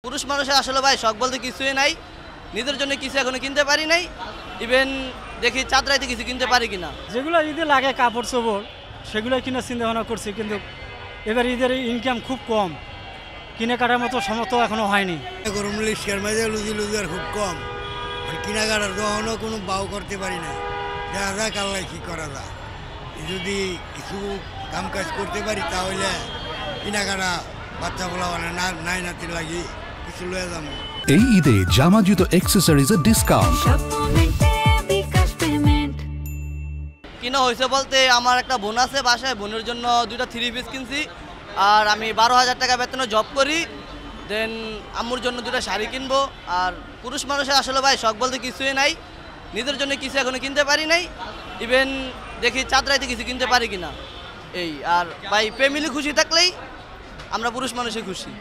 পুরুষ মানুষের আসলে ভাই শখ বলতে কিছুই নাই, নিজের জন্য কিছু এখনো কিনতে পারি নাই। ইভেন দেখি চাঁদরাইতে কিছু কিনতে পারি কিনা। যেগুলো ঈদে লাগে কাপড় চোপড় সেগুলো কিনে চিন্তা ভাবনা করছি, কিন্তু এবার ঈদের ইনকাম খুব কম, কিনে কাটার মতো সমর্থ এখনো হয়নি। গরম শেয়ার মাঝে লুজি লুজার খুব কম, কেনাকাটার দহনও কোনো বাউ করতে পারি না। দেখা যাক আল্লাহ কী করা যায়, যদি কিছু কাম কাজ করতে পারি তাহলে কেনাকাটা বাচ্চা বলা মানে নাই নাতি লাগি কিছু লয়ে যাবো। এই ঈদে জামা জুতো অ্যাক্সেসরিজের ডিসকাউন্ট কিনা হয়েছে বলতে আমার একটা বোন আছে বাসায়, বোনের জন্য দুইটা 3 পিস কিনছি। আর আমি 12,000 টাকা বেতনে জব করি, দেন আম্মুর জন্য দুটো শাড়ি কিনবো। আর পুরুষ মানুষের আসলে ভাই শখ বলতে কিছুই নাই, নিজের জন্য কিছু এখনো কিনতে পারি নাই। ইভেন দেখি চাঁদরাইতে কিছু কিনতে পারি কিনা এই। আর ভাই ফ্যামিলি খুশি থাকলেই আমরা পুরুষ মানুষই খুশি।